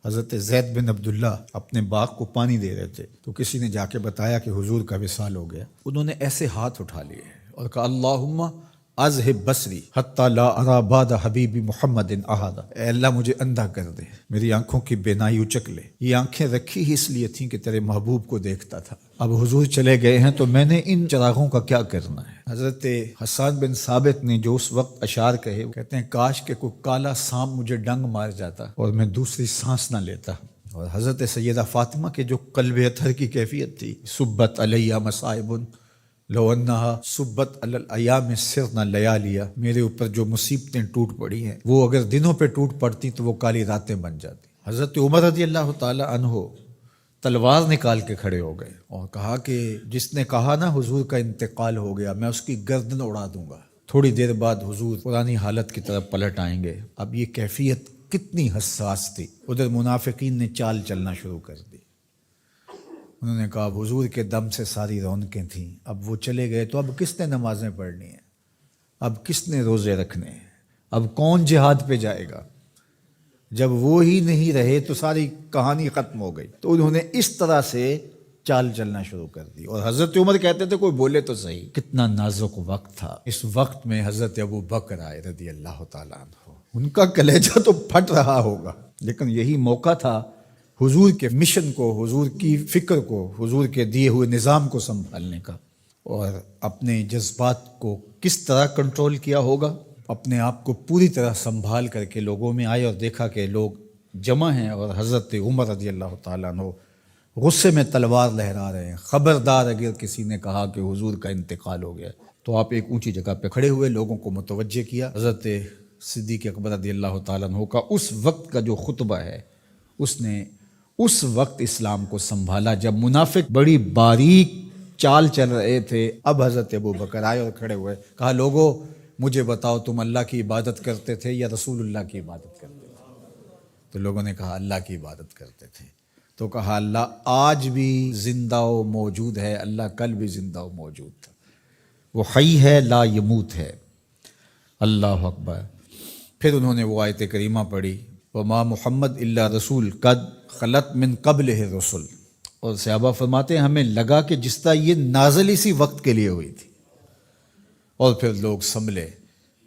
حضرت زید بن عبداللہ اپنے باغ کو پانی دے رہے تھے تو کسی نے جا کے بتایا کہ حضور کا وصال ہو گیا۔ انہوں نے ایسے ہاتھ اٹھا لیے اور کہا اللہم اذہب بصری حتی لا ارا بعد حبیبی محمد احدا، اے اللہ مجھے اندھا کر دے، میری آنکھوں کی بینائی اچک لے۔ یہ آنکھیں رکھی ہی اس لیے تھیں کہ تیرے محبوب کو دیکھتا تھا، اب حضور چلے گئے ہیں تو میں نے ان چراغوں کا کیا کرنا ہے۔ حضرت حسان بن ثابت نے جو اس وقت اشعار کہے، وہ کہتے ہیں کاش کہ کوئی کالا سانپ مجھے ڈنگ مار جاتا اور میں دوسری سانس نہ لیتا۔ اور حضرت سیدہ فاطمہ کے جو قلب اطہر کی کیفیت تھی، سبت علیہ مصائب لو انہا سبت علی الایام سرنا لیالیا، میرے اوپر جو مصیبتیں ٹوٹ پڑی ہیں وہ اگر دنوں پہ ٹوٹ پڑتی تو وہ کالی راتیں بن جاتی۔ حضرت عمر رضی اللہ تعالی عنہ تلوار نکال کے کھڑے ہو گئے اور کہا کہ جس نے کہا نا حضور کا انتقال ہو گیا میں اس کی گردن اڑا دوں گا۔ تھوڑی دیر بعد حضور پرانی حالت کی طرف پلٹ آئیں گے۔ اب یہ کیفیت کتنی حساس تھی، ادھر منافقین نے چال چلنا شروع کر دی۔ انہوں نے کہا حضور کے دم سے ساری رونقیں تھیں، اب وہ چلے گئے تو اب کس نے نمازیں پڑھنی ہیں، اب کس نے روزے رکھنے ہیں، اب کون جہاد پہ جائے گا؟ جب وہ ہی نہیں رہے تو ساری کہانی ختم ہو گئی۔ تو انہوں نے اس طرح سے چال چلنا شروع کر دی اور حضرت عمر کہتے تھے کوئی بولے تو صحیح۔ کتنا نازک وقت تھا۔ اس وقت میں حضرت ابو بکر آئے رضی اللہ تعالیٰ عنہ، ان کا کلیجہ تو پھٹ رہا ہوگا، لیکن یہی موقع تھا حضور کے مشن کو، حضور کی فکر کو، حضور کے دیے ہوئے نظام کو سنبھالنے کا، اور اپنے جذبات کو کس طرح کنٹرول کیا ہوگا۔ اپنے آپ کو پوری طرح سنبھال کر کے لوگوں میں آئے اور دیکھا کہ لوگ جمع ہیں اور حضرت عمر رضی اللہ تعالیٰ عنہ غصے میں تلوار لہرا رہے ہیں۔ خبردار اگر کسی نے کہا کہ حضور کا انتقال ہو گیا تو آپ ایک اونچی جگہ پہ کھڑے ہوئے، لوگوں کو متوجہ کیا۔ حضرت صدیق اکبر رضی اللہ تعالیٰ عنہ کا اس وقت کا جو خطبہ ہے، اس نے اس وقت اسلام کو سنبھالا جب منافق بڑی باریک چال چل رہے تھے۔ اب حضرت ابو بکر آئے اور کھڑے ہوئے، کہا لوگو مجھے بتاؤ تم اللہ کی عبادت کرتے تھے یا رسول اللہ کی عبادت کرتے تھے؟ تو لوگوں نے کہا اللہ کی عبادت کرتے تھے۔ تو کہا اللہ آج بھی زندہ و موجود ہے، اللہ کل بھی زندہ و موجود تھا، وہ حی ہے لا یموت ہے۔ اللہ اکبر۔ پھر انہوں نے وہ آیت کریمہ پڑھی وما محمد الا رسول قد خلت من قبلہ الرسل، اور صحابہ فرماتے ہیں ہمیں لگا کہ جس طرح یہ نازل اسی وقت کے لیے ہوئی تھی۔ اور پھر لوگ سنبھلے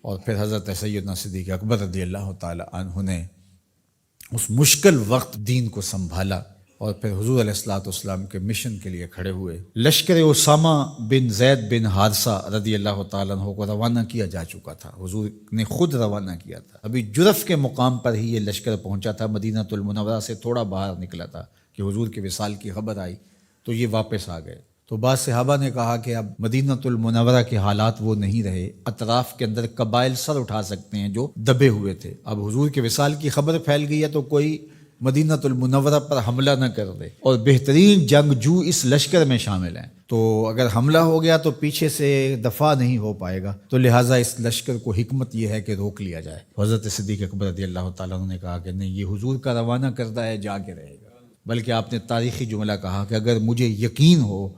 اور پھر حضرت سیدنا صدیق اکبر رضی اللہ تعالی عنہ نے اس مشکل وقت دین کو سنبھالا اور پھر حضور علیہ الصلوۃ والسلام کے مشن کے لیے کھڑے ہوئے۔ لشکر اسامہ بن زید بن حارثہ رضی اللہ تعالیٰ عنہ کو روانہ کیا جا چکا تھا، حضور نے خود روانہ کیا تھا۔ ابھی جرف کے مقام پر ہی یہ لشکر پہنچا تھا، مدینہ المنورہ سے تھوڑا باہر نکلا تھا کہ حضور کے وصال کی خبر آئی تو یہ واپس آ گئے۔ تو بعض صحابہ نے کہا کہ اب مدینہ المنورہ کے حالات وہ نہیں رہے، اطراف کے اندر قبائل سر اٹھا سکتے ہیں جو دبے ہوئے تھے، اب حضور کے وصال کی خبر پھیل گئی ہے تو کوئی مدینہ المنورہ پر حملہ نہ کر دے، اور بہترین جنگجو اس لشکر میں شامل ہیں، تو اگر حملہ ہو گیا تو پیچھے سے دفاع نہیں ہو پائے گا، تو لہٰذا اس لشکر کو حکمت یہ ہے کہ روک لیا جائے۔ حضرت صدیق اکبر رضی اللہ تعالیٰ عنہ نے کہا کہ نہیں، یہ حضور کا روانہ کردہ ہے، جا کے رہے گا۔ بلکہ آپ نے تاریخی جملہ کہا کہ اگر مجھے یقین ہو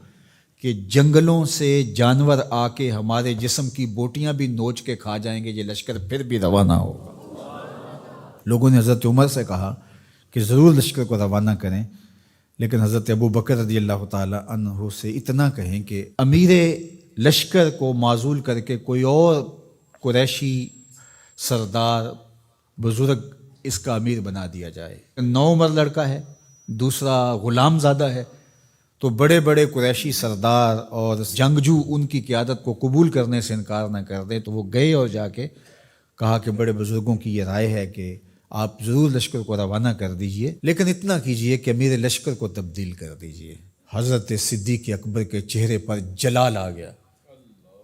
کہ جنگلوں سے جانور آ کے ہمارے جسم کی بوٹیاں بھی نوچ کے کھا جائیں گے، یہ لشکر پھر بھی روانہ ہوگا۔ لوگوں نے حضرت عمر سے کہا کہ ضرور لشکر کو روانہ کریں، لیکن حضرت ابو بکر رضی اللہ تعالی عنہ سے اتنا کہیں کہ امیر لشکر کو معزول کر کے کوئی اور قریشی سردار بزرگ اس کا امیر بنا دیا جائے۔ 9 عمر لڑکا ہے، دوسرا غلام زادہ ہے، تو بڑے بڑے قریشی سردار اور جنگجو ان کی قیادت کو قبول کرنے سے انکار نہ کر دیں، تو وہ گئے اور جا کے کہا کہ بڑے بزرگوں کی یہ رائے ہے کہ آپ ضرور لشکر کو روانہ کر دیجئے، لیکن اتنا کیجئے کہ امیر لشکر کو تبدیل کر دیجئے۔ حضرت صدیق اکبر کے چہرے پر جلال آ گیا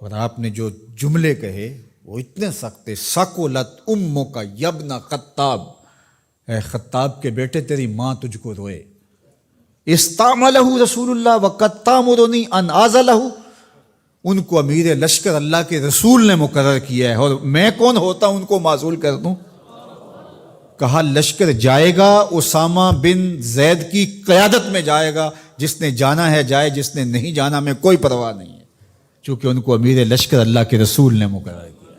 اور آپ نے جو جملے کہے وہ اتنے سخت تھے، ثقلت امک یا ابن خطاب، اے خطاب کے بیٹے تیری ماں تجھ کو روئے۔ استعملہ رسول اللہ وقد تامرنی ان اعزلہ، ان کو امیر لشکر اللہ کے رسول نے مقرر کیا ہے اور میں کون ہوتا ان کو معزول کر دوں؟ کہا لشکر جائے گا، اسامہ بن زید کی قیادت میں جائے گا، جس نے جانا ہے جائے، جس نے نہیں جانا میں کوئی پرواہ نہیں ہے، چونکہ ان کو امیر لشکر اللہ کے رسول نے مقرر کیا۔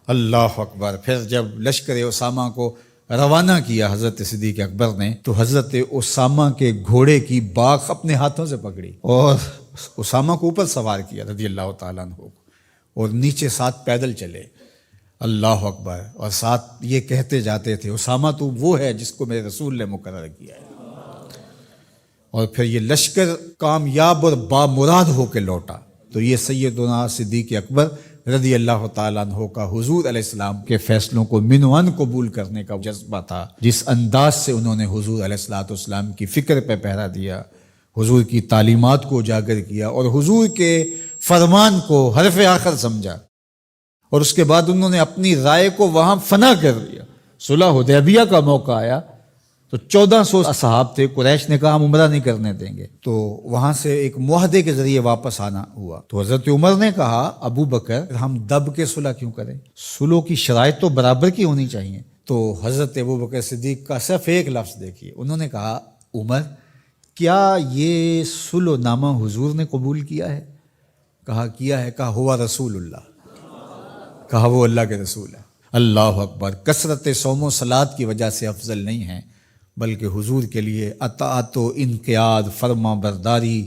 اللہ اکبر۔ پھر جب لشکر اسامہ کو روانہ کیا حضرت صدیق اکبر نے تو حضرت اسامہ کے گھوڑے کی باک اپنے ہاتھوں سے پکڑی اور اسامہ کو اوپر سوار کیا رضی اللہ تعالیٰ عنہ کو، اور نیچے ساتھ پیدل چلے، اللہ اکبر، اور ساتھ یہ کہتے جاتے تھے اسامہ تو وہ ہے جس کو میرے رسول نے مقرر کیا ہے۔ اور پھر یہ لشکر کامیاب اور بامراد ہو کے لوٹا۔ تو یہ سیدنا صدیق اکبر رضی اللہ تعالیٰ عنہ کا حضور علیہ السلام کے فیصلوں کو من و عن قبول کرنے کا جذبہ تھا، جس انداز سے انہوں نے حضور علیہ السلام کی فکر پہ پہرا دیا، حضور کی تعلیمات کو اجاگر کیا اور حضور کے فرمان کو حرف آخر سمجھا، اور اس کے بعد انہوں نے اپنی رائے کو وہاں فنا کر دیا۔ صلح حدیبیہ کا موقع آیا تو 1400 اصحاب تھے، قریش نے کہا ہم عمرہ نہیں کرنے دیں گے، تو وہاں سے ایک معاہدے کے ذریعے واپس آنا ہوا۔ تو حضرت عمر نے کہا ابو بکر ہم دب کے صلح کیوں کریں، صلح کی شرائط تو برابر کی ہونی چاہیے۔ تو حضرت ابو بکر صدیق کا صرف ایک لفظ دیکھیے، انہوں نے کہا عمر کیا یہ صلح نامہ حضور نے قبول کیا ہے؟ کہا کیا ہے۔ کہا ہوا رسول اللہ، کہا وہ اللہ کے رسول ہے۔ اللہ اکبر، کثرت صوم و صلات کی وجہ سے افضل نہیں ہے، بلکہ حضور کے لیے اطاعت و انقیاد، فرما برداری،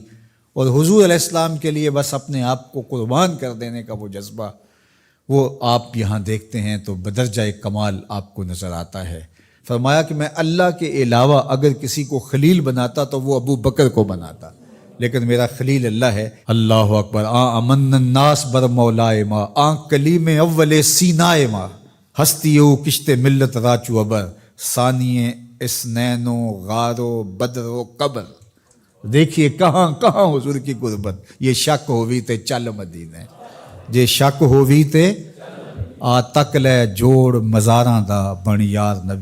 اور حضور علیہ السلام کے لیے بس اپنے آپ کو قربان کر دینے کا وہ جذبہ، وہ آپ یہاں دیکھتے ہیں تو بدرجہ کمال آپ کو نظر آتا ہے۔ فرمایا کہ میں اللہ کے علاوہ اگر کسی کو خلیل بناتا تو وہ ابو بکر کو بناتا، لیکن میرا خلیل اللہ ہے۔ اللہ اکبر، امن الناس بر مولائے ما، کلیم اول سینائے ما، ہستیو کشت ملت راچو ابر، ثانیے اسنین و غار و بدر و قبر۔ دیکھیے کہاں کہاں حضور کی قربت۔ یہ شک ہووی تے چل مدینے، یہ شک ہووی تے آ تک لے جوڑ مزاراں دا بن یار نبی۔